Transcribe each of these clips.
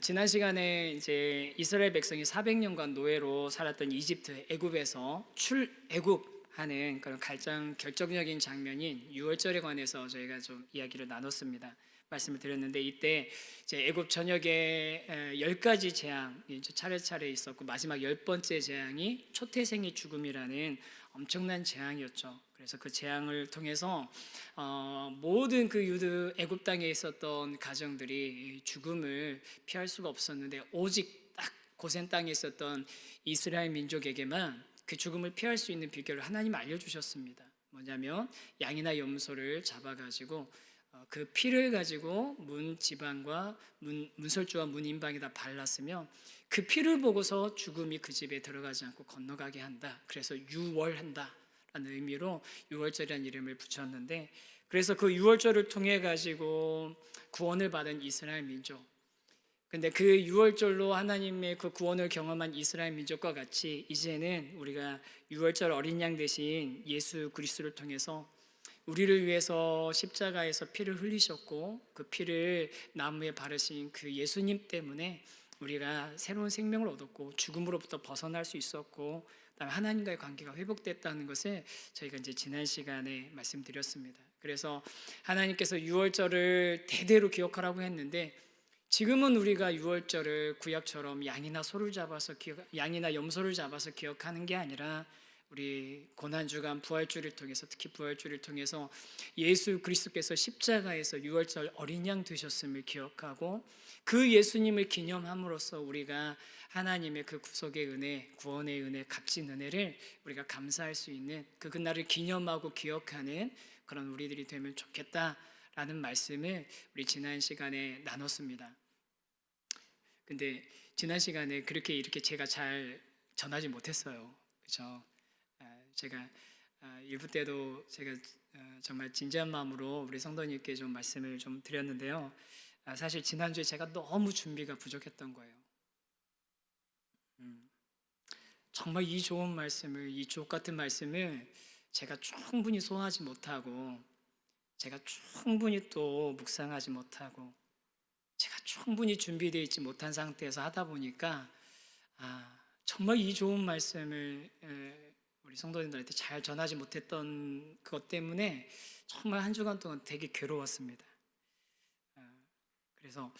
지난 시간에 이제 이스라엘 백성이 400년간 노예로 살았던 이집트 애굽에서 출애굽하는 그런 결정적인 장면인 유월절에 관해서 저희가 좀 이야기를 나눴습니다. 말씀을 드렸는데 이때 이제 애굽 전역에 10가지 재앙이 차례차례 있었고 마지막 10번째 재앙이 초태생의 죽음이라는 엄청난 재앙이었죠. 그래서 그 재앙을 통해서 모든 그 유드 애굽 땅에 있었던 가정들이 죽음을 피할 수가 없었는데 오직 딱 고센 땅에 있었던 이스라엘 민족에게만 그 죽음을 피할 수 있는 비결을 하나님 알려주셨습니다. 뭐냐면 양이나 염소를 잡아가지고 그 피를 가지고 문 지방과 문설주와 문 인방에다 발랐으면 그 피를 보고서 죽음이 그 집에 들어가지 않고 건너가게 한다. 그래서 유월한다 라는 의미로 유월절이라는 이름을 붙였는데, 그래서 그 유월절을 통해 가지고 구원을 받은 이스라엘 민족, 근데 그 유월절로 하나님의 그 구원을 경험한 이스라엘 민족과 같이 이제는 우리가 유월절 어린 양 대신 예수 그리스도를 통해서 우리를 위해서 십자가에서 피를 흘리셨고 그 피를 나무에 바르신 그 예수님 때문에 우리가 새로운 생명을 얻었고 죽음으로부터 벗어날 수 있었고 그다음에 하나님과의 관계가 회복됐다는 것을 저희가 이제 지난 시간에 말씀드렸습니다. 그래서 하나님께서 유월절을 대대로 기억하라고 했는데 지금은 우리가 유월절을 구약처럼 양이나 염소를 잡아서 기억하는 게 아니라 우리 고난주간 부활주를 통해서, 특히 부활주를 통해서 예수 그리스도께서 십자가에서 유월절 어린 양 되셨음을 기억하고 그 예수님을 기념함으로써 우리가 하나님의 그 구속의 은혜, 구원의 은혜, 값진 은혜를 우리가 감사할 수 있는 그 그날을 기념하고 기억하는 그런 우리들이 되면 좋겠다라는 말씀을 우리 지난 시간에 나눴습니다. 근데 지난 시간에 이렇게 제가 잘 전하지 못했어요. 그렇죠? 제가 일부 때도 제가 정말 진지한 마음으로 우리 성도님께 좀 말씀을 좀 드렸는데요. 사실 지난주에 제가 너무 준비가 부족했던 거예요. 정말 이 좋은 말씀을, 이 주옥 같은 말씀을 제가 충분히 소화하지 못하고 제가 충분히 또 묵상하지 못하고 제가 충분히 준비되어 있지 못한 상태에서 하다 보니까 정말 이 좋은 말씀을 우리 성도님들한테 잘 전하지 못했던 그것 때문에 정말 한 주간 동안 되게 괴로웠습니다. 그래서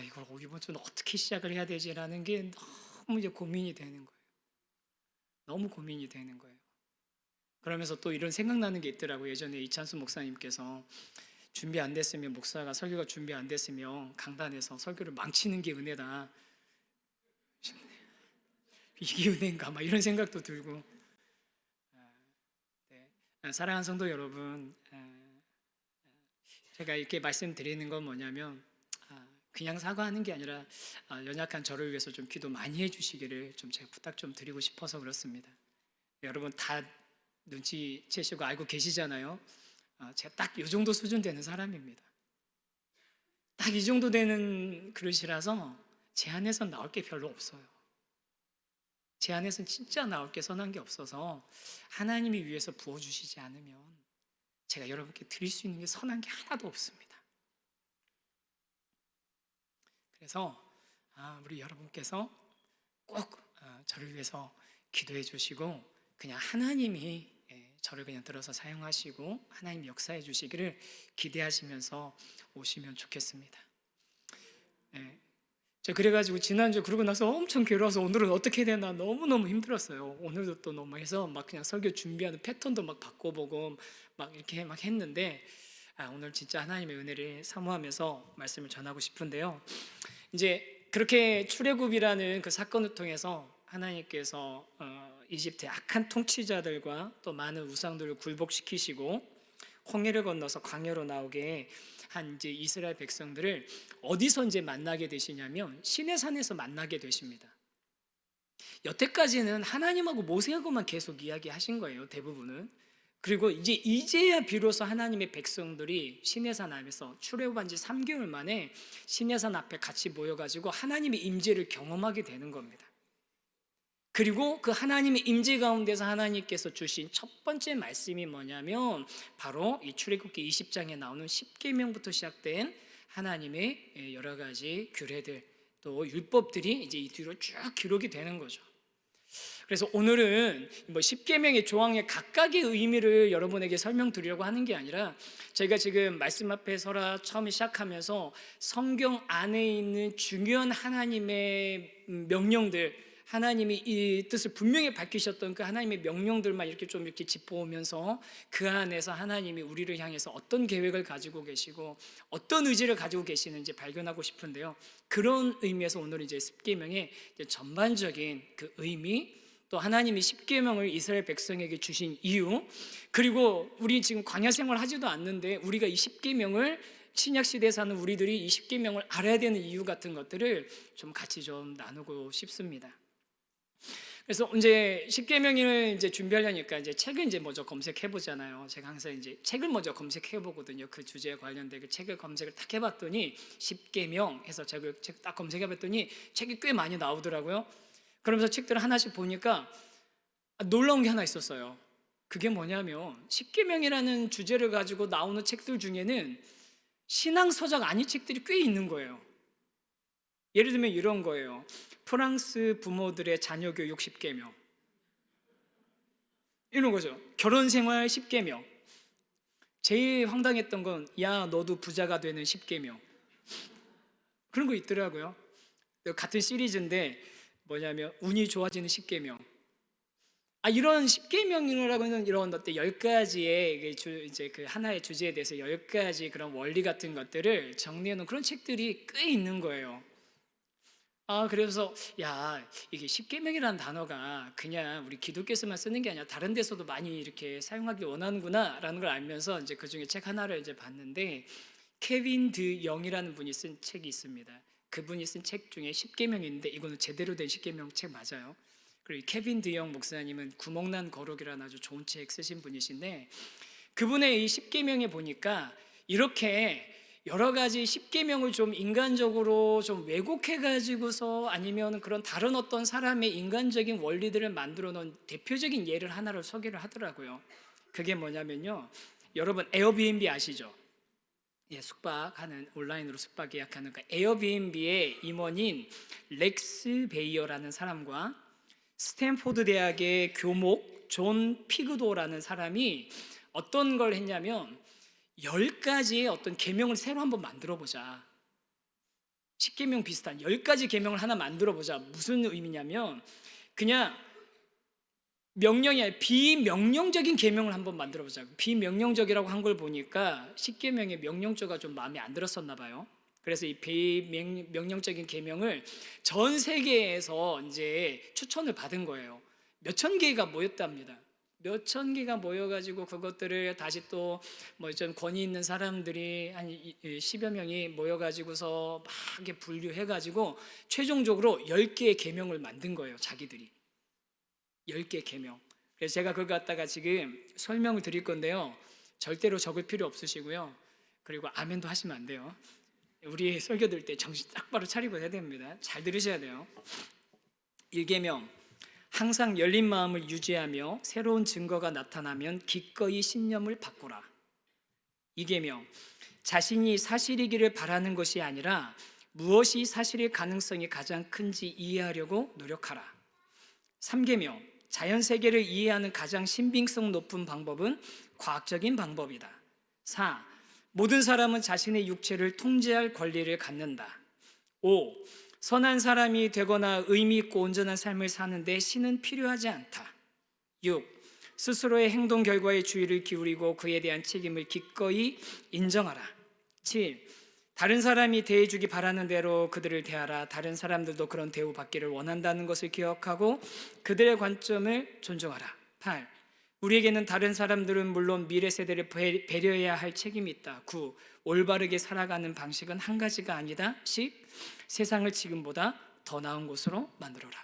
이걸 이번 주는 어떻게 시작을 해야 되지라는 게 너무 이제 고민이 되는 거예요. 너무 고민이 되는 거예요. 그러면서 또 이런 생각나는 게 있더라고요. 예전에 이찬수 목사님께서 준비 안 됐으면, 목사가 설교가 준비 안 됐으면 강단에서 설교를 망치는 게 은혜다. 이게 은혜인가? 막 이런 생각도 들고. 사랑하는 성도 여러분, 제가 이렇게 말씀드리는 건 뭐냐면 그냥 사과하는 게 아니라 연약한 저를 위해서 좀 기도 많이 해주시기를 좀 제가 부탁 좀 드리고 싶어서 그렇습니다. 여러분 다 눈치채시고 알고 계시잖아요. 제가 딱 이 정도 수준 되는 사람입니다. 딱 이 정도 되는 그릇이라서 제 안에선 나올 게 별로 없어요. 제 안에선 진짜 나올 게 선한 게 없어서 하나님이 위해서 부어주시지 않으면 제가 여러분께 드릴 수 있는 게 선한 게 하나도 없습니다. 그래서 우리 여러분께서 꼭 저를 위해서 기도해 주시고 그냥 하나님이 저를 그냥 들어서 사용하시고 하나님 역사해 주시기를 기대하시면서 오시면 좋겠습니다. 제가 그래가지고 지난주 그러고 나서 엄청 괴로워서 오늘은 어떻게 해야 되나 너무너무 힘들었어요. 오늘도 또 너무 해서 막 그냥 설교 준비하는 패턴도 막 바꿔보고 막 이렇게 막 했는데 오늘 진짜 하나님의 은혜를 사모하면서 말씀을 전하고 싶은데요. 이제 그렇게 출애굽이라는 그 사건을 통해서 하나님께서 이집트의 악한 통치자들과 또 많은 우상들을 굴복시키시고 홍해를 건너서 광야로 나오게 한 이제 이스라엘 백성들을 어디서 이제 만나게 되시냐면 시내산에서 만나게 되십니다. 여태까지는 하나님하고 모세하고만 계속 이야기하신 거예요, 대부분은. 그리고 이제야 비로소 하나님의 백성들이 시내산 앞에서 출애굽한 지 3개월 만에 시내산 앞에 같이 모여가지고 하나님의 임재를 경험하게 되는 겁니다. 그리고 그 하나님의 임재 가운데서 하나님께서 주신 첫 번째 말씀이 뭐냐면 바로 이 출애굽기 20장에 나오는 10계명부터 시작된 하나님의 여러 가지 규례들, 또 율법들이 이제 이 뒤로 쭉 기록이 되는 거죠. 그래서 오늘은 뭐 10계명의 조항의 각각의 의미를 여러분에게 설명드리려고 하는 게 아니라, 저희가 지금 말씀 앞에 서라 처음에 시작하면서 성경 안에 있는 중요한 하나님의 명령들, 하나님이 이 뜻을 분명히 밝히셨던 그 하나님의 명령들만 이렇게 좀 이렇게 짚어오면서 그 안에서 하나님이 우리를 향해서 어떤 계획을 가지고 계시고 어떤 의지를 가지고 계시는지 발견하고 싶은데요. 그런 의미에서 오늘 이제 10계명의 전반적인 그 의미, 또 하나님이 10계명을 이스라엘 백성에게 주신 이유, 그리고 우리 지금 광야 생활 하지도 않는데 우리가 이 10계명을, 신약 시대에 사는 우리들이 이 10계명을 알아야 되는 이유 같은 것들을 좀 같이 좀 나누고 싶습니다. 그래서 이제 10계명을 이제 준비하려니까 이제 책을 이제 먼저 검색해 보잖아요. 제가 항상 이제 책을 먼저 검색해 보거든요. 그 주제에 관련된 그 책을 검색을 딱 해봤더니 10계명 해서 책 딱 검색해 봤더니 책이 꽤 많이 나오더라고요. 그러면서 책들을 하나씩 보니까 놀라운 게 하나 있었어요. 그게 뭐냐면 10계명이라는 주제를 가지고 나오는 책들 중에는 신앙서적 아닌 책들이 꽤 있는 거예요. 예를 들면 이런 거예요. 프랑스 부모들의 자녀 교육 10계명, 이런 거죠. 결혼 생활 10계명. 제일 황당했던 건 야 너도 부자가 되는 10계명, 그런 거 있더라고요. 같은 시리즈인데 뭐냐면 운이 좋아지는 10계명. 이런 10계명이라고는 이런 어때 10가지의 이제 그 하나의 주제에 대해서 10가지 그런 원리 같은 것들을 정리해 놓은 그런 책들이 꽤 있는 거예요. 그래서 야 이게 10계명이라는 단어가 그냥 우리 기독교에서만 쓰는 게 아니라 다른 데서도 많이 이렇게 사용하기 원하는구나라는 걸 알면서 이제 그 중에 책 하나를 이제 봤는데, 케빈 드 영이라는 분이 쓴 책이 있습니다. 그분이 쓴 책 중에 10계명이 있는데 이거는 제대로 된 10계명 책 맞아요. 그리고 케빈 드 영 목사님은 구멍난 거룩이라는 아주 좋은 책 쓰신 분이신데, 그분의 이 10계명에 보니까 이렇게 여러 가지 10계명을 좀 인간적으로 좀 왜곡해 가지고서 아니면 그런 다른 어떤 사람의 인간적인 원리들을 만들어 놓은 대표적인 예를 하나를 소개를 하더라고요. 그게 뭐냐면요, 여러분 에어비앤비 아시죠? 예, 숙박하는, 온라인으로 숙박 예약하는 그 에어비앤비의 임원인 렉스 베이어라는 사람과 스탠포드 대학의 교목 존 피그도라는 사람이 어떤 걸 했냐면 10가지의 어떤 계명을 새로 한번 만들어 보자. 10계명 비슷한 10가지 계명을 하나 만들어 보자. 무슨 의미냐면 그냥 명령이 아니라 비명령적인 계명을 한번 만들어 보자. 비명령적이라고 한 걸 보니까 10계명의 명령조가 좀 마음에 안 들었었나 봐요. 그래서 이 비명령적인 계명을 전 세계에서 이제 추천을 받은 거예요. 몇천 개가 모였답니다. 몇천 개가 모여가지고 그것들을 다시 또 뭐 좀 권위 있는 사람들이 한 10여 명이 모여가지고서 막 이렇게 분류해가지고 최종적으로 10개의 계명을 만든 거예요. 자기들이 10개 계명. 그래서 제가 그걸 갖다가 지금 설명을 드릴 건데요, 절대로 적을 필요 없으시고요, 그리고 아멘도 하시면 안 돼요. 우리 설교 들을 때 정신 똑바로 차리고 해야 됩니다. 잘 들으셔야 돼요. 1계명, 항상 열린 마음을 유지하며 새로운 증거가 나타나면 기꺼이 신념을 바꾸라. 2계명, 자신이 사실이기를 바라는 것이 아니라 무엇이 사실일 가능성이 가장 큰지 이해하려고 노력하라. 3계명, 자연 세계를 이해하는 가장 신빙성 높은 방법은 과학적인 방법이다. 4. 모든 사람은 자신의 육체를 통제할 권리를 갖는다. 5. 선한 사람이 되거나 의미 있고 온전한 삶을 사는데 신은 필요하지 않다. 6. 스스로의 행동 결과에 주의를 기울이고 그에 대한 책임을 기꺼이 인정하라. 7. 다른 사람이 대해주기 바라는 대로 그들을 대하라. 다른 사람들도 그런 대우받기를 원한다는 것을 기억하고 그들의 관점을 존중하라. 8. 우리에게는 다른 사람들은 물론 미래 세대를 배려해야 할 책임이 있다. 9. 올바르게 살아가는 방식은 한 가지가 아니다. 10. 세상을 지금보다 더 나은 곳으로 만들어라.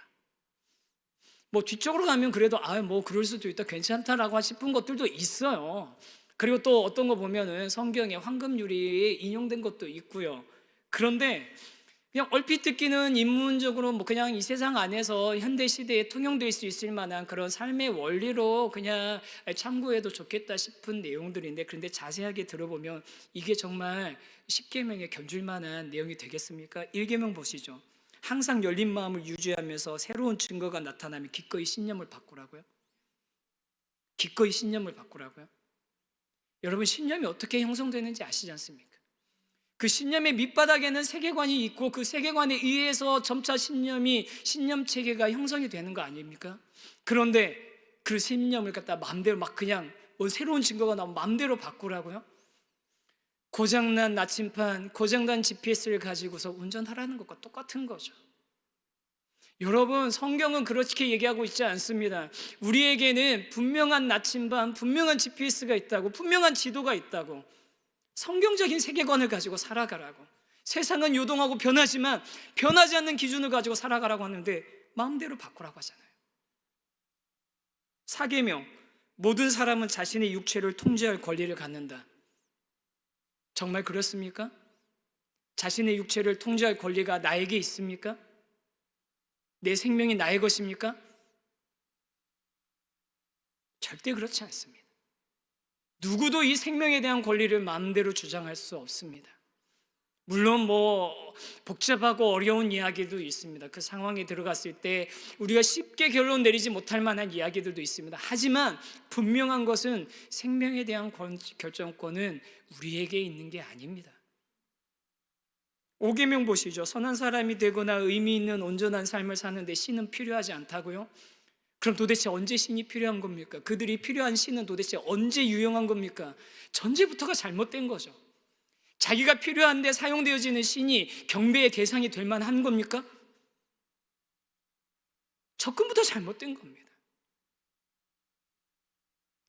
뭐 뒤쪽으로 가면 그래도 뭐 그럴 수도 있다, 괜찮다라고 싶은 것들도 있어요. 그리고 또 어떤 거 보면은 성경에 황금유리에 인용된 것도 있고요. 그런데 그냥 얼핏 듣기는 인문적으로 뭐 그냥 이 세상 안에서 현대 시대에 통용될 수 있을 만한 그런 삶의 원리로 그냥 참고해도 좋겠다 싶은 내용들인데, 그런데 자세하게 들어보면 이게 정말 10계명에 견줄 만한 내용이 되겠습니까? 1계명 보시죠. 항상 열린 마음을 유지하면서 새로운 증거가 나타나면 기꺼이 신념을 바꾸라고요? 기꺼이 신념을 바꾸라고요? 여러분, 신념이 어떻게 형성되는지 아시지 않습니까? 그 신념의 밑바닥에는 세계관이 있고 그 세계관에 의해서 점차 신념 체계가 형성이 되는 거 아닙니까? 그런데 그 신념을 갖다 마음대로 막 그냥 뭐 새로운 증거가 나오면 마음대로 바꾸라고요? 고장난 나침판, 고장난 GPS를 가지고서 운전하라는 것과 똑같은 거죠. 여러분, 성경은 그렇게 얘기하고 있지 않습니다. 우리에게는 분명한 나침반, 분명한 GPS가 있다고, 분명한 지도가 있다고, 성경적인 세계관을 가지고 살아가라고. 세상은 요동하고 변하지만 변하지 않는 기준을 가지고 살아가라고 하는데 마음대로 바꾸라고 하잖아요. 사계명, 모든 사람은 자신의 육체를 통제할 권리를 갖는다. 정말 그렇습니까? 자신의 육체를 통제할 권리가 나에게 있습니까? 내 생명이 나의 것입니까? 절대 그렇지 않습니다. 누구도 이 생명에 대한 권리를 마음대로 주장할 수 없습니다. 물론 뭐 복잡하고 어려운 이야기도 있습니다. 그 상황에 들어갔을 때 우리가 쉽게 결론 내리지 못할 만한 이야기들도 있습니다. 하지만 분명한 것은 생명에 대한 결정권은 우리에게 있는 게 아닙니다. 오계명 보시죠. 선한 사람이 되거나 의미 있는 온전한 삶을 사는데 신은 필요하지 않다고요? 그럼 도대체 언제 신이 필요한 겁니까? 그들이 필요한 신은 도대체 언제 유용한 겁니까? 전제부터가 잘못된 거죠. 자기가 필요한데 사용되어지는 신이 경배의 대상이 될 만한 겁니까? 접근부터 잘못된 겁니다.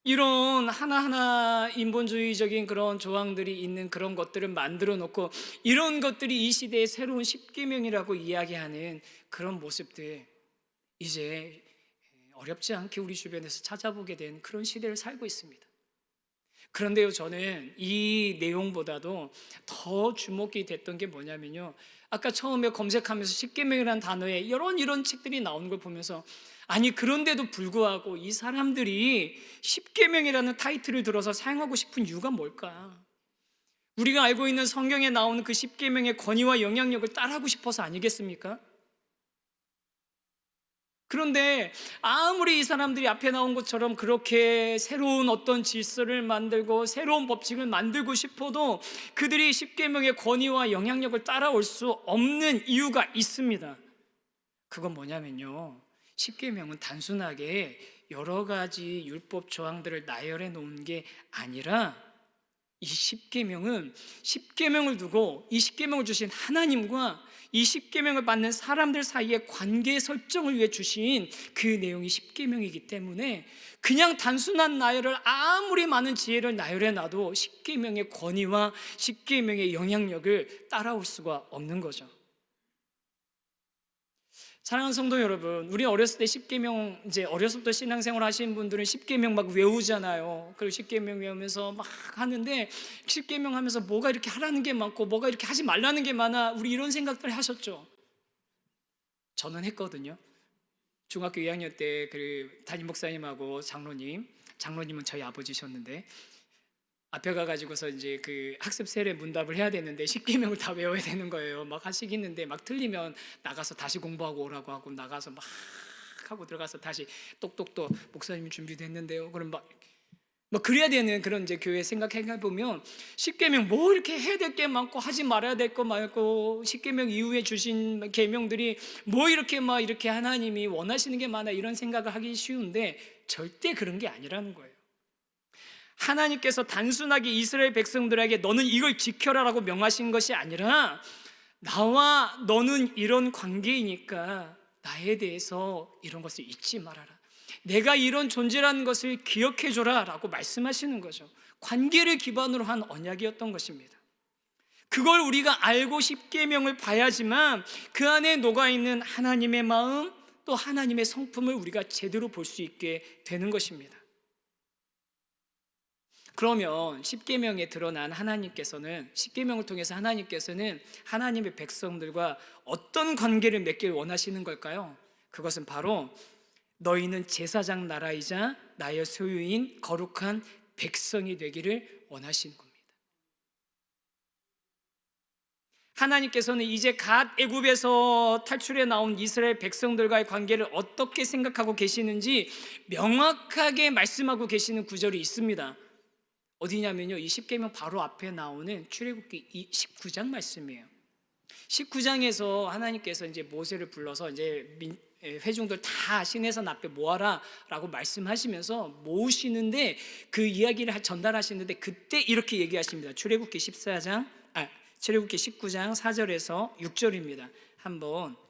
이런 하나하나 인본주의적인 그런 조항들이 있는 그런 것들을 만들어 놓고 이런 것들이 이 시대의 새로운 십계명이라고 이야기하는 그런 모습들, 이제 어렵지 않게 우리 주변에서 찾아보게 된 그런 시대를 살고 있습니다. 그런데요, 저는 이 내용보다도 더 주목이 됐던 게 뭐냐면요, 아까 처음에 검색하면서 십계명이라는 단어에 이런 책들이 나오는 걸 보면서, 아니 그런데도 불구하고 이 사람들이 십계명이라는 타이틀을 들어서 사용하고 싶은 이유가 뭘까? 우리가 알고 있는 성경에 나오는 그 십계명의 권위와 영향력을 따르고 싶어서 아니겠습니까? 그런데 아무리 이 사람들이 앞에 나온 것처럼 그렇게 새로운 어떤 질서를 만들고 새로운 법칙을 만들고 싶어도 그들이 십계명의 권위와 영향력을 따라올 수 없는 이유가 있습니다. 그건 뭐냐면요, 십계명은 단순하게 여러 가지 율법 조항들을 나열해 놓은 게 아니라 이 십계명은 십계명을 두고 이 십계명을 주신 하나님과 이 십계명을 받는 사람들 사이의 관계 설정을 위해 주신 그 내용이 십계명이기 때문에 그냥 단순한 나열을 아무리 많은 지혜를 나열해 놔도 십계명의 권위와 십계명의 영향력을 따라올 수가 없는 거죠. 사랑하는 성도 여러분, 우리 어렸을 때 십계명, 이제 어렸을 때 신앙생활 하시는 분들은 십계명 막 외우잖아요. 그리고 십계명 외우면서 막 하는데 십계명 하면서 뭐가 이렇게 하라는 게 많고 뭐가 이렇게 하지 말라는 게 많아, 우리 이런 생각들 하셨죠? 저는 했거든요. 중학교 2학년 때 그 담임 목사님하고 장로님은 저희 아버지셨는데 앞에 가가지고서 이제 그 학습 세례 문답을 해야 되는데 십계명을 다 외워야 되는 거예요. 막 하시겠는데 막 틀리면 나가서 다시 공부하고 오라고 하고, 나가서 막 하고 들어가서 다시 똑똑똑 목사님이 준비됐는데요. 그럼 막 그래야 되는 그런 이제 교회 생각해 보면 십계명 뭐 이렇게 해야 될 게 많고 하지 말아야 될 거 많고, 십계명 이후에 주신 계명들이 뭐 이렇게 막 이렇게 하나님이 원하시는 게 많아, 이런 생각을 하기 쉬운데 절대 그런 게 아니라는 거예요. 하나님께서 단순하게 이스라엘 백성들에게 너는 이걸 지켜라라고 명하신 것이 아니라 나와 너는 이런 관계이니까 나에 대해서 이런 것을 잊지 말아라, 내가 이런 존재라는 것을 기억해줘라 라고 말씀하시는 거죠. 관계를 기반으로 한 언약이었던 것입니다. 그걸 우리가 알고 십계명을 봐야지만 그 안에 녹아있는 하나님의 마음, 또 하나님의 성품을 우리가 제대로 볼 수 있게 되는 것입니다. 그러면 십계명에 드러난 하나님께서는, 십계명을 통해서 하나님께서는 하나님의 백성들과 어떤 관계를 맺길 원하시는 걸까요? 그것은 바로 너희는 제사장 나라이자 나의 소유인 거룩한 백성이 되기를 원하시는 겁니다. 하나님께서는 이제 갓 애굽에서 탈출해 나온 이스라엘 백성들과의 관계를 어떻게 생각하고 계시는지 명확하게 말씀하고 계시는 구절이 있습니다. 어디냐면요, 이 십계명 바로 앞에 나오는 출애굽기 19장 말씀이에요. 19장에서 하나님께서 이제 모세를 불러서 이제 회중들 다 시내산 앞에 모아라라고 말씀하시면서 모으시는데 그 이야기를 전달하시는데 그때 이렇게 얘기하십니다. 출애굽기 19장 4절에서 6절입니다.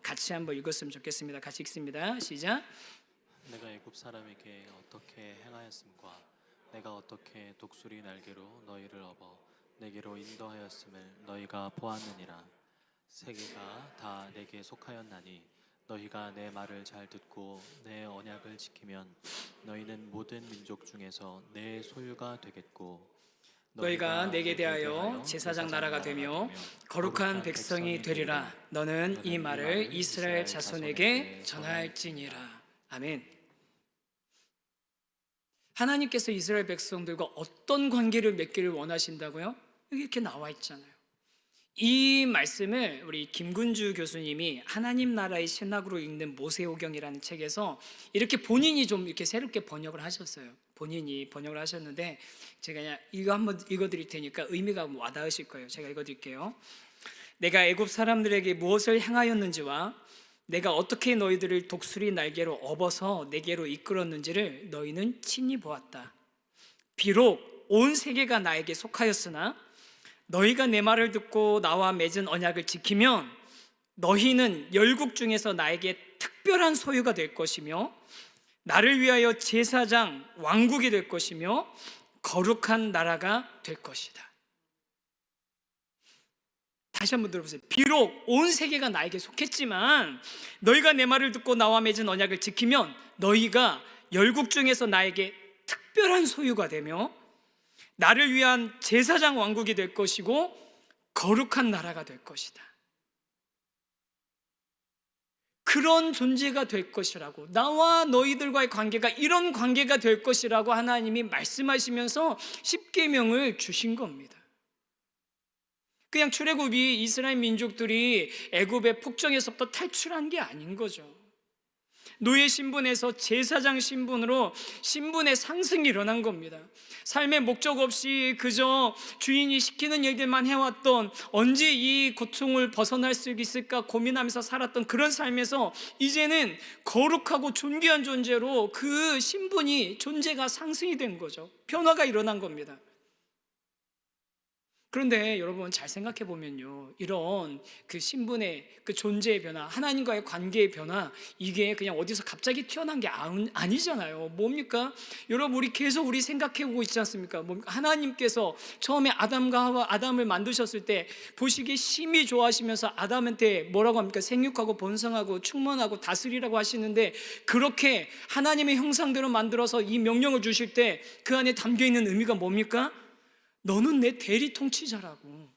같이 한번 읽었으면 좋겠습니다. 같이 읽습니다. 시작. 내가 애굽 사람에게 어떻게 행하였음과 내가 어떻게 독수리 날개로 너희를 업어 내게로 인도하였음을 너희가 보았느니라. 세계가 다 내게 속하였나니 너희가 내 말을 잘 듣고 내 언약을 지키면 너희는 모든 민족 중에서 내 소유가 되겠고 너희가 내게 대하여 제사장 나라가 되며 거룩한 백성이 되리라. 너는 이 말을 이스라엘 자손에게 전할지니라. 아멘. 하나님께서 이스라엘 백성들과 어떤 관계를 맺기를 원하신다고요? 여기 이렇게 나와 있잖아요. 이 말씀을 우리 김군주 교수님이 하나님 나라의 신학으로 읽는 모세오경이라는 책에서 이렇게 본인이 좀 이렇게 새롭게 번역을 하셨어요. 본인이 번역을 하셨는데 제가 그냥 이거 한번 읽어드릴 테니까 의미가 와닿으실 거예요. 제가 읽어드릴게요. 내가 애굽 사람들에게 무엇을 행하였는지와 내가 어떻게 너희들을 독수리 날개로 업어서 내게로 이끌었는지를 너희는 친히 보았다. 비록 온 세계가 나에게 속하였으나 너희가 내 말을 듣고 나와 맺은 언약을 지키면 너희는 열국 중에서 나에게 특별한 소유가 될 것이며 나를 위하여 제사장 왕국이 될 것이며 거룩한 나라가 될 것이다. 다시 한번 들어보세요. 비록 온 세계가 나에게 속했지만 너희가 내 말을 듣고 나와 맺은 언약을 지키면 너희가 열국 중에서 나에게 특별한 소유가 되며 나를 위한 제사장 왕국이 될 것이고 거룩한 나라가 될 것이다. 그런 존재가 될 것이라고, 나와 너희들과의 관계가 이런 관계가 될 것이라고 하나님이 말씀하시면서 십계명을 주신 겁니다. 그냥 출애굽이 이스라엘 민족들이 애굽의 폭정에서부터 탈출한 게 아닌 거죠. 노예 신분에서 제사장 신분으로 신분의 상승이 일어난 겁니다. 삶의 목적 없이 그저 주인이 시키는 일들만 해왔던, 언제 이 고통을 벗어날 수 있을까 고민하면서 살았던 그런 삶에서 이제는 거룩하고 존귀한 존재로 그 신분이, 존재가 상승이 된 거죠. 변화가 일어난 겁니다. 그런데 여러분 잘 생각해 보면요, 이런 그 신분의 그 존재의 변화, 하나님과의 관계의 변화, 이게 그냥 어디서 갑자기 튀어나온 게 아니잖아요. 뭡니까? 여러분, 우리 계속 생각해 보고 있지 않습니까? 하나님께서 처음에 아담과 하와, 아담을 만드셨을 때 보시기에 심히 좋아하시면서 아담한테 뭐라고 합니까? 생육하고 번성하고 충만하고 다스리라고 하시는데, 그렇게 하나님의 형상대로 만들어서 이 명령을 주실 때 그 안에 담겨 있는 의미가 뭡니까? 너는 내 대리 통치자라고.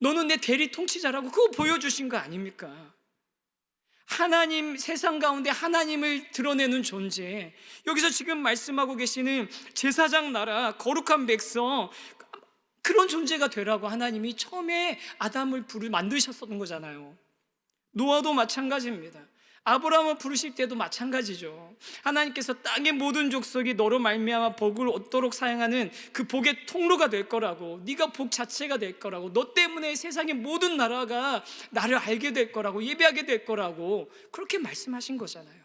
너는 내 대리 통치자라고 그거 보여주신 거 아닙니까? 하나님, 세상 가운데 하나님을 드러내는 존재, 여기서 지금 말씀하고 계시는 제사장 나라, 거룩한 백성, 그런 존재가 되라고 하나님이 처음에 아담을 만드셨던 거잖아요. 노아도 마찬가지입니다. 아브라함을 부르실 때도 마찬가지죠. 하나님께서 땅의 모든 족속이 너로 말미암아 복을 얻도록 사용하는 그 복의 통로가 될 거라고, 네가 복 자체가 될 거라고, 너 때문에 세상의 모든 나라가 나를 알게 될 거라고, 예배하게 될 거라고 그렇게 말씀하신 거잖아요.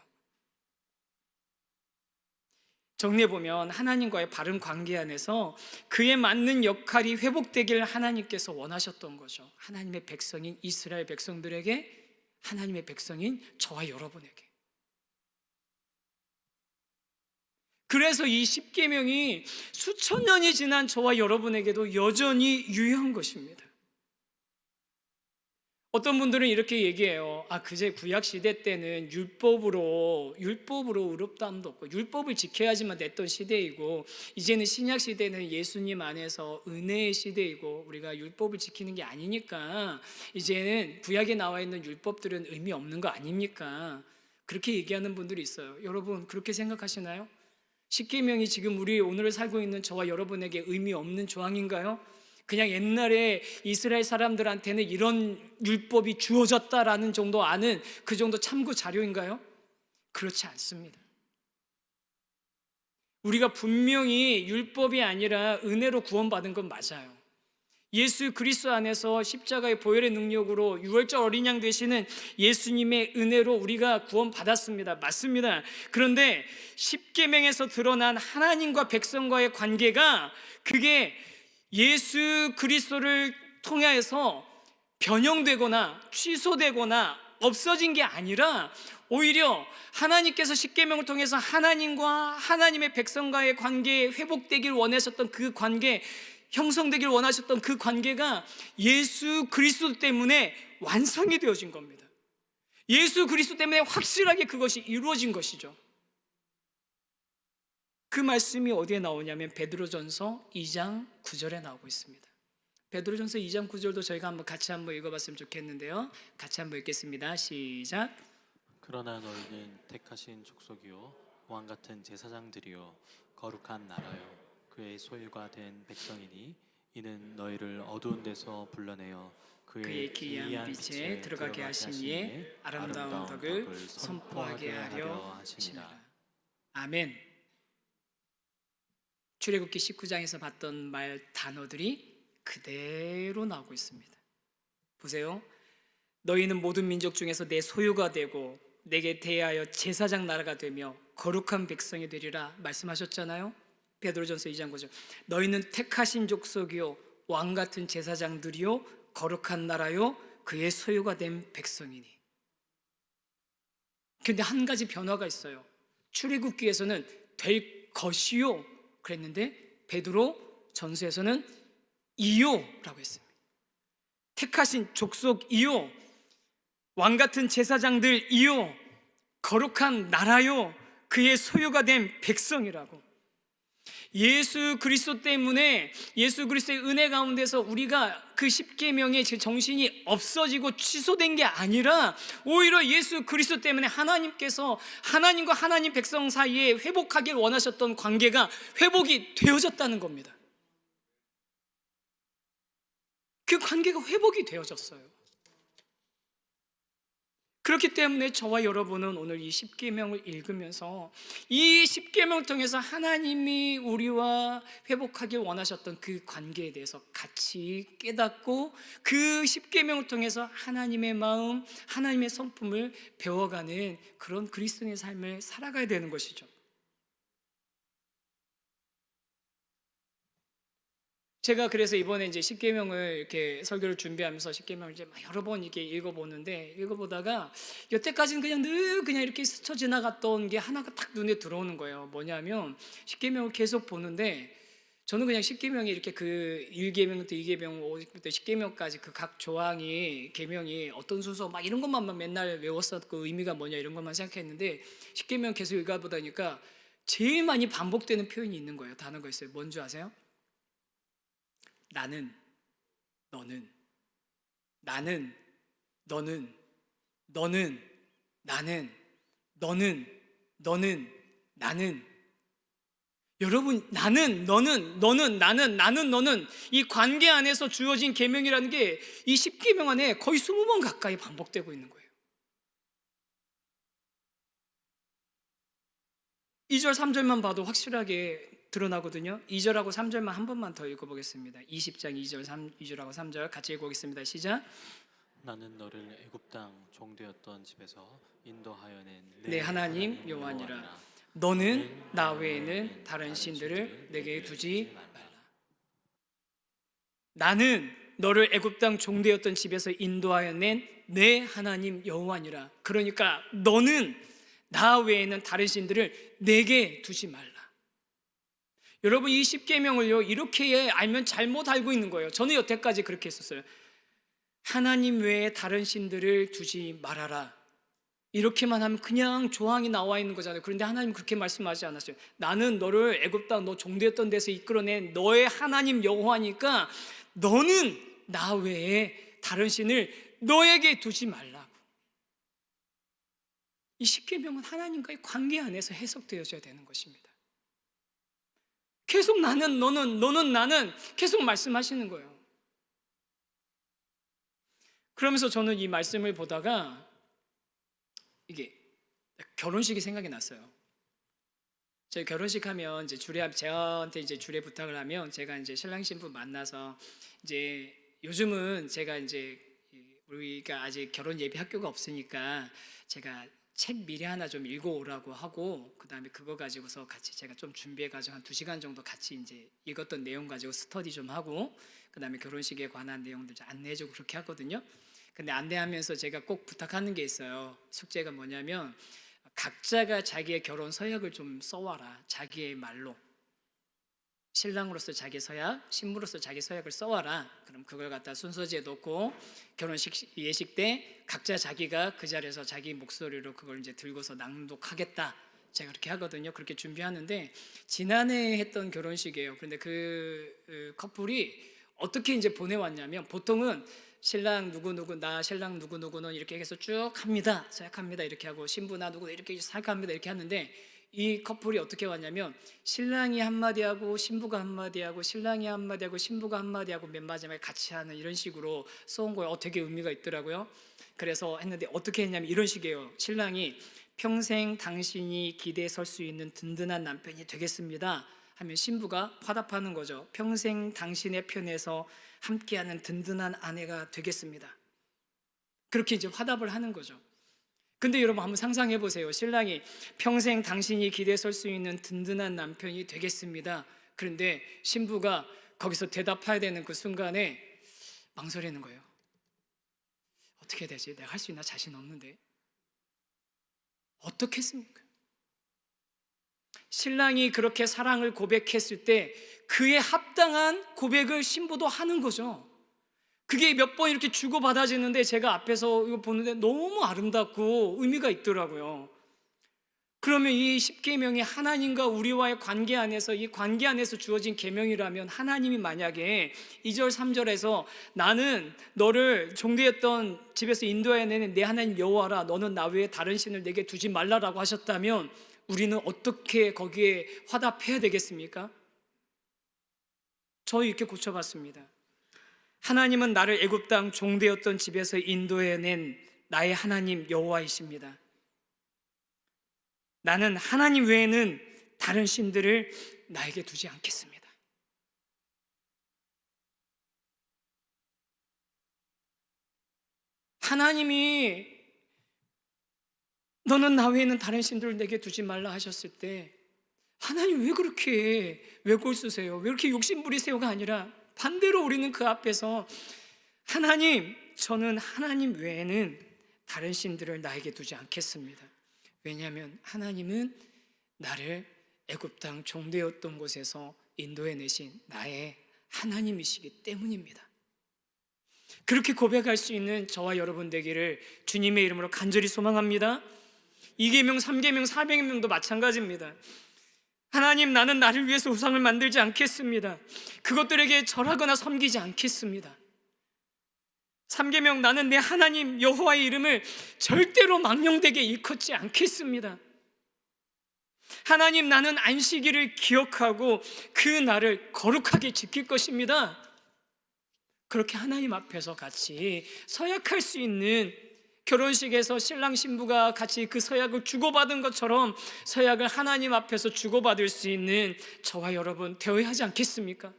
정리해보면 하나님과의 바른 관계 안에서 그에 맞는 역할이 회복되길 하나님께서 원하셨던 거죠. 하나님의 백성인 이스라엘 백성들에게, 하나님의 백성인 저와 여러분에게. 그래서 이 십계명이 수천 년이 지난 저와 여러분에게도 여전히 유효한 것입니다. 어떤 분들은 이렇게 얘기해요. 그제 구약 시대 때는 율법으로 의롭다함도 없고 율법을 지켜야지만 됐던 시대이고, 이제는 신약 시대는 예수님 안에서 은혜의 시대이고 우리가 율법을 지키는 게 아니니까 이제는 구약에 나와 있는 율법들은 의미 없는 거 아닙니까? 그렇게 얘기하는 분들이 있어요. 여러분, 그렇게 생각하시나요? 십계명이 지금 우리 오늘 살고 있는 저와 여러분에게 의미 없는 조항인가요? 그냥 옛날에 이스라엘 사람들한테는 이런 율법이 주어졌다라는 정도 아는 그 정도 참고 자료인가요? 그렇지 않습니다. 우리가 분명히 율법이 아니라 은혜로 구원받은 건 맞아요. 예수 그리스도 안에서 십자가의 보혈의 능력으로 유월절 어린 양 되시는 예수님의 은혜로 우리가 구원받았습니다. 맞습니다. 그런데 십계명에서 드러난 하나님과 백성과의 관계가 그게 예수 그리스도를 통해서 변형되거나 취소되거나 없어진 게 아니라 오히려 하나님께서 십계명을 통해서 하나님과 하나님의 백성과의 관계에 회복되길 원하셨던 그 관계, 형성되길 원하셨던 그 관계가 예수 그리스도 때문에 완성이 되어진 겁니다. 예수 그리스도 때문에 확실하게 그것이 이루어진 것이죠. 그 말씀이 어디에 나오냐면 베드로전서 2장 9절에 나오고 있습니다. 베드로전서 2장 9절도 저희가 같이 한번 읽어봤으면 좋겠는데요. 같이 한번 읽겠습니다. 시작. 그러나 너희는 택하신 족속이요 왕 같은 제사장들이요 거룩한 나라요 그의 소유가 된 백성이니 이는 너희를 어두운 데서 불러내어 그의 기이한 빛에 들어가게 하신 이의 아름다운 덕을 선포하게 하려 하시니라. 아멘. 출애굽기 19장에서 봤던 말 단어들이 그대로 나오고 있습니다. 보세요. 너희는 모든 민족 중에서 내 소유가 되고 내게 대하여 제사장 나라가 되며 거룩한 백성이 되리라 말씀하셨잖아요. 베드로전서 2장 9절. 너희는 택하신 족속이요 왕 같은 제사장들이요 거룩한 나라요 그의 소유가 된 백성이니. 그런데 한 가지 변화가 있어요. 출애굽기에서는 될 것이요 그랬는데 베드로 전서에서는 이요라고 했습니다. 택하신 족속이요 왕 같은 제사장들이요 거룩한 나라요 그의 소유가 된 백성이라고. 예수 그리스도 때문에 예수 그리스도의 은혜 가운데서 우리가 그 십계명의 정신이 없어지고 취소된 게 아니라 오히려 예수 그리스도 때문에 하나님께서 하나님과 하나님 백성 사이에 회복하길 원하셨던 관계가 회복이 되어졌다는 겁니다. 그 관계가 회복이 되어졌어요. 그렇기 때문에 저와 여러분은 오늘 이 십계명을 읽으면서 이 십계명을 통해서 하나님이 우리와 회복하길 원하셨던 그 관계에 대해서 같이 깨닫고 그 십계명을 통해서 하나님의 마음, 하나님의 성품을 배워가는 그런 그리스도인의 삶을 살아가야 되는 것이죠. 제가 그래서 이번에 이제 십계명을 이렇게 설교를 준비하면서 십계명을 이제 여러 번 이렇게 읽어보다가 여태까지는 그냥 이렇게 스쳐 지나갔던 게 하나가 딱 눈에 들어오는 거예요. 뭐냐면 십계명을 계속 보는데 저는 그냥 십계명이 이렇게 그 1계명부터 2계명, 5계명부터 10계명까지 그 각 조항이 계명이 어떤 순서 막 이런 것만 맨날 외웠었고 의미가 뭐냐 이런 것만 생각했는데 십계명 계속 읽어보다니까 제일 많이 반복되는 표현이 있는 거예요. 단어가 있어요. 뭔지 아세요? 나는, 너는, 나는, 너는, 너는, 나는, 너는, 너는, 나는. 여러분, 나는, 너는, 너는, 나는, 나는, 너는 이 관계 안에서 주어진 계명이라는 게 이 10계명 안에 거의 20번 가까이 반복되고 있는 거예요. 2절, 3절만 봐도 확실하게 드러나거든요. 2절하고 3절만 한 번만 더 읽어보겠습니다. 20장 2절하고 3절 같이 읽어보겠습니다. 시작. 나는 너를 애굽 땅 종되었던 집에서 인도하여 낸 내 하나님 여호와니라. 너는 나 외에는 다른 신들을 내게 두지 말라. 나는 너를 애굽 땅 종되었던 집에서 인도하여 낸 내 하나님 여호와니라. 그러니까 너는 나 외에는 다른 신들을 내게 두지 말라. 여러분 이 십계명을요 이렇게 알면 잘못 알고 있는 거예요. 저는 여태까지 그렇게 했었어요. 하나님 외에 다른 신들을 두지 말아라. 이렇게만 하면 그냥 조항이 나와 있는 거잖아요. 그런데 하나님 그렇게 말씀하지 않았어요. 나는 너를 애굽 땅 너 종되었던 데서 이끌어낸 너의 하나님 여호와니까 너는 나 외에 다른 신을 너에게 두지 말라고. 이 십계명은 하나님과의 관계 안에서 해석되어져야 되는 것입니다. 계속 나는 너는 나는 계속 말씀하시는 거예요. 그러면서 저는 이 말씀을 보다가 이게 결혼식이 생각이 났어요. 저희 결혼식 하면 이제 저한테 이제 주례 부탁을 하면 제가 이제 신랑 신부 만나서 이제 요즘은 제가 이제 우리가 아직 결혼 예비 학교가 없으니까 제가 책 미리 하나 좀 읽어오라고 하고 그다음에 그거 가지고서 같이 제가 좀 준비해가지고 한 2시간 정도 같이 이제 읽었던 내용 가지고 스터디 좀 하고 그다음에 결혼식에 관한 내용들 좀 안내해주고 그렇게 하거든요. 근데 안내하면서 제가 꼭 부탁하는 게 있어요. 숙제가 뭐냐면 각자가 자기의 결혼 서약을 좀 써와라. 자기의 말로. 신랑으로서 자기 서약, 신부로서 자기 서약을 써와라. 그럼 그걸 갖다 순서지에 놓고 결혼식 예식 때 각자 자기가 그 자리에서 자기 목소리로 그걸 이제 들고서 낭독하겠다. 제가 그렇게 하거든요. 그렇게 준비하는데 지난해 했던 결혼식이에요. 그런데 그 커플이 어떻게 이제 보내왔냐면 보통은 신랑 누구누구 나 신랑 누구누구는 이렇게 해서 쭉 합니다. 서약합니다. 이렇게 하고 신부 나 누구 이렇게 서약합니다. 이렇게 하는데 이 커플이 어떻게 왔냐면 신랑이 한마디 하고 신부가 한마디 하고 신랑이 한마디 하고 신부가 한마디 하고 맨 마지막에 같이 하는 이런 식으로 써온 거예요. 되게 의미가 있더라고요. 그래서 했는데 어떻게 했냐면 이런 식이에요. 신랑이 평생 당신이 기대에 설 수 있는 든든한 남편이 되겠습니다 하면 신부가 화답하는 거죠. 평생 당신의 편에서 함께하는 든든한 아내가 되겠습니다. 그렇게 이제 화답을 하는 거죠. 근데 여러분 한번 상상해 보세요. 신랑이 평생 당신이 기대에 설 수 있는 든든한 남편이 되겠습니다. 그런데 신부가 거기서 대답해야 되는 그 순간에 망설이는 거예요. 어떻게 되지? 내가 할 수 있나? 자신 없는데. 어떻게 했습니까? 신랑이 그렇게 사랑을 고백했을 때 그에 합당한 고백을 신부도 하는 거죠. 그게 몇 번 이렇게 주고받아지는데 제가 앞에서 이거 보는데 너무 아름답고 의미가 있더라고요. 그러면 이 10계명이 하나님과 우리와의 관계 안에서 이 관계 안에서 주어진 계명이라면 하나님이 만약에 2절 3절에서 나는 너를 종되었던 집에서 인도해내는 내 하나님 여호와라 너는 나 외에 다른 신을 내게 두지 말라라고 하셨다면 우리는 어떻게 거기에 화답해야 되겠습니까? 저 이렇게 고쳐봤습니다. 하나님은 나를 애굽 땅 종되었던 집에서 인도해낸 나의 하나님 여호와이십니다. 나는 하나님 외에는 다른 신들을 나에게 두지 않겠습니다. 하나님이 너는 나 외에는 다른 신들을 내게 두지 말라 하셨을 때 하나님 왜 그렇게 외골 쓰세요? 왜 그렇게 욕심 부리세요가 아니라 반대로 우리는 그 앞에서 하나님, 저는 하나님 외에는 다른 신들을 나에게 두지 않겠습니다. 왜냐하면 하나님은 나를 애굽 땅 종되었던 곳에서 인도해내신 나의 하나님이시기 때문입니다. 그렇게 고백할 수 있는 저와 여러분 되기를 주님의 이름으로 간절히 소망합니다. 2계명, 3계명, 4계명도 마찬가지입니다. 하나님, 나는 나를 위해서 우상을 만들지 않겠습니다. 그것들에게 절하거나 섬기지 않겠습니다. 3계명, 나는 내 하나님 여호와의 이름을 절대로 망령되게 일컫지 않겠습니다. 하나님, 나는 안식일을 기억하고 그 날을 거룩하게 지킬 것입니다. 그렇게 하나님 앞에서 같이 서약할 수 있는, 결혼식에서 신랑 신부가 같이 그 서약을 주고받은 것처럼 서약을 하나님 앞에서 주고받을 수 있는 저와 여러분 되어야 하지 않겠습니까?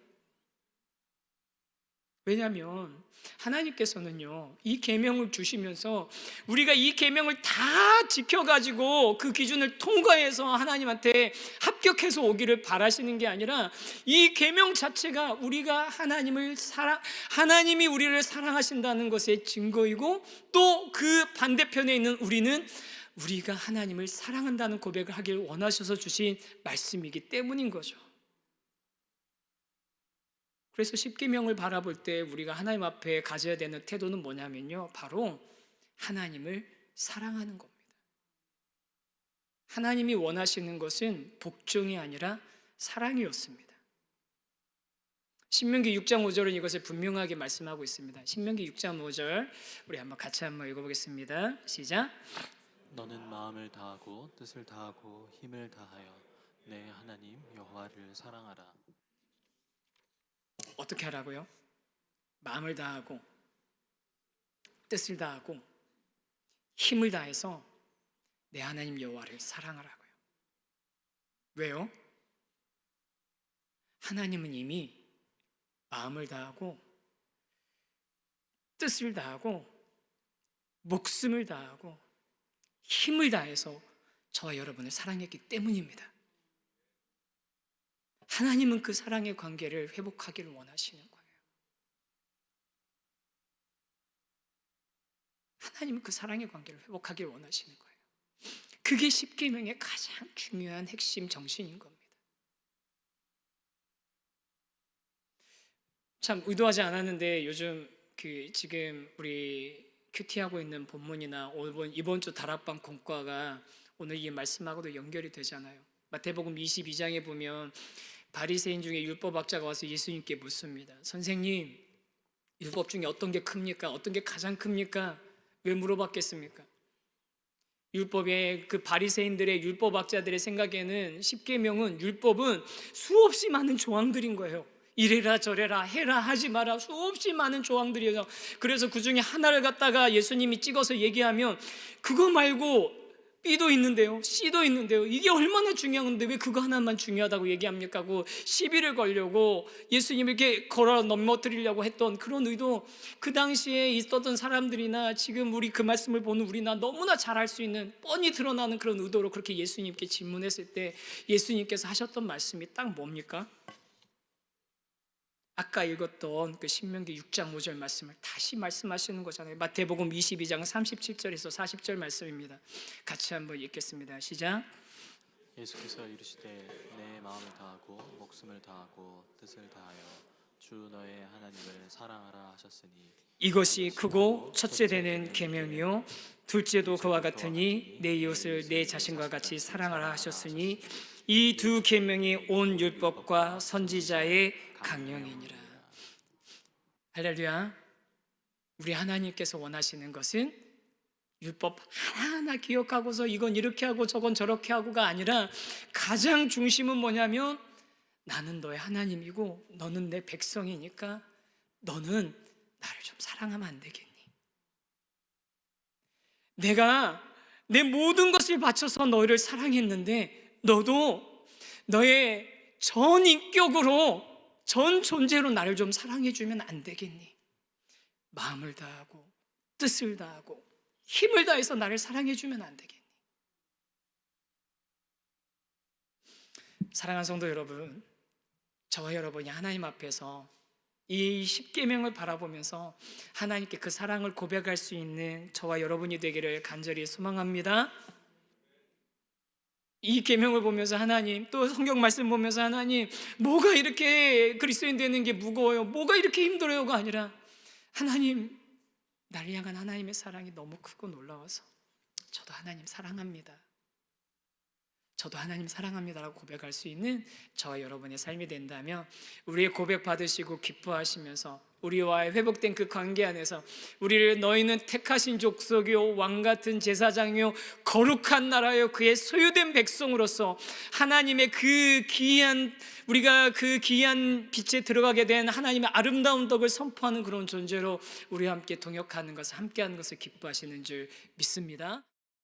왜냐하면 하나님께서는요, 이 계명을 주시면서 우리가 이 계명을 다 지켜가지고 그 기준을 통과해서 하나님한테 합격해서 오기를 바라시는 게 아니라 이 계명 자체가 우리가 하나님이 우리를 사랑하신다는 것의 증거이고 또 그 반대편에 있는 우리는 우리가 하나님을 사랑한다는 고백을 하길 원하셔서 주신 말씀이기 때문인 거죠. 그래서 10계명을 바라볼 때 우리가 하나님 앞에 가져야 되는 태도는 뭐냐면요, 바로 하나님을 사랑하는 겁니다. 하나님이 원하시는 것은 복종이 아니라 사랑이었습니다. 신명기 6장 5절은 이것을 분명하게 말씀하고 있습니다. 신명기 6장 5절 우리 같이 한번 읽어보겠습니다. 시작. 너는 마음을 다하고 뜻을 다하고 힘을 다하여 내 하나님 여호와를 사랑하라. 어떻게 하라고요? 마음을 다하고 뜻을 다하고 힘을 다해서 내 하나님 여호와를 사랑하라고요. 왜요? 하나님은 이미 마음을 다하고 뜻을 다하고 목숨을 다하고 힘을 다해서 저와 여러분을 사랑했기 때문입니다. 하나님은 그 사랑의 관계를 회복하기를 원하시는 거예요. 하나님은 그 사랑의 관계를 회복하기를 원하시는 거예요. 그게 십계명의 가장 중요한 핵심 정신인 겁니다. 참 의도하지 않았는데 요즘 지금 우리 큐티하고 있는 본문이나 이번 주 다락방 공과가 오늘 이 말씀하고도 연결이 되잖아요. 마태복음 22장에 보면 바리새인 중에 율법학자가 와서 예수님께 묻습니다. 선생님, 율법 중에 어떤 게 큽니까? 어떤 게 가장 큽니까? 왜 물어봤겠습니까? 율법의 그 바리새인들의 율법학자들의 생각에는 십계명은 율법은 수없이 많은 조항들인 거예요. 이래라 저래라 해라 하지 마라 수없이 많은 조항들이에요. 그래서 그 중에 하나를 갖다가 예수님이 찍어서 얘기하면 그거 말고 B도 있는데요, C도 있는데요, 이게 얼마나 중요한데 왜 그거 하나만 중요하다고 얘기합니까 하고 시비를 걸려고 예수님에게 걸어 넘어뜨리려고 했던 그런 의도, 그 당시에 있었던 사람들이나 지금 우리 그 말씀을 보는 우리나 너무나 잘 알 수 있는 뻔히 드러나는 그런 의도로 그렇게 예수님께 질문했을 때 예수님께서 하셨던 말씀이 딱 뭡니까? 아까 읽었던 그 신명기 6장 5절 말씀을 다시 말씀하시는 거잖아요. 마태복음 22장 37절에서 40절 말씀입니다. 같이 한번 읽겠습니다. 시작. 예수께서 이르시되 내 마음을 다하고 목숨을 다하고 뜻을 다하여 주 너의 하나님을 사랑하라 하셨으니 이것이 크고 첫째 되는 계명이요 둘째도 그와 같으니 내 이웃을 내 자신과 같이 사랑하라 하셨으니 이 두 계명이 온 율법과 선지자의 강령이니라. 할렐루야. 우리 하나님께서 원하시는 것은 율법 하나하나 기억하고서 이건 이렇게 하고 저건 저렇게 하고가 아니라 가장 중심은 뭐냐면 나는 너의 하나님이고 너는 내 백성이니까 너는 나를 좀 사랑하면 안 되겠니? 내가 내 모든 것을 바쳐서 너를 사랑했는데 너도 너의 전 인격으로 전 존재로 나를 좀 사랑해주면 안 되겠니? 마음을 다하고 뜻을 다하고 힘을 다해서 나를 사랑해주면 안 되겠니? 사랑하는 성도 여러분, 저와 여러분이 하나님 앞에서 이 십계명을 바라보면서 하나님께 그 사랑을 고백할 수 있는 저와 여러분이 되기를 간절히 소망합니다. 이 계명을 보면서 하나님, 또 성경 말씀 보면서 하나님, 뭐가 이렇게 그리스도인 되는 게 무거워요, 뭐가 이렇게 힘들어요가 아니라 하나님, 나를 향한 하나님의 사랑이 너무 크고 놀라워서 저도 하나님 사랑합니다, 저도 하나님 사랑합니다라고 고백할 수 있는 저와 여러분의 삶이 된다면 우리의 고백 받으시고 기뻐하시면서 우리와의 회복된 그 관계 안에서 우리를 너희는 택하신 족속이요 왕같은 제사장이요 거룩한 나라요 그의 소유된 백성으로서 하나님의 그 귀한, 우리가 그 귀한 빛에 들어가게 된 하나님의 아름다운 덕을 선포하는 그런 존재로 우리와 함께 동역하는 것을, 함께하는 것을 기뻐하시는 줄 믿습니다.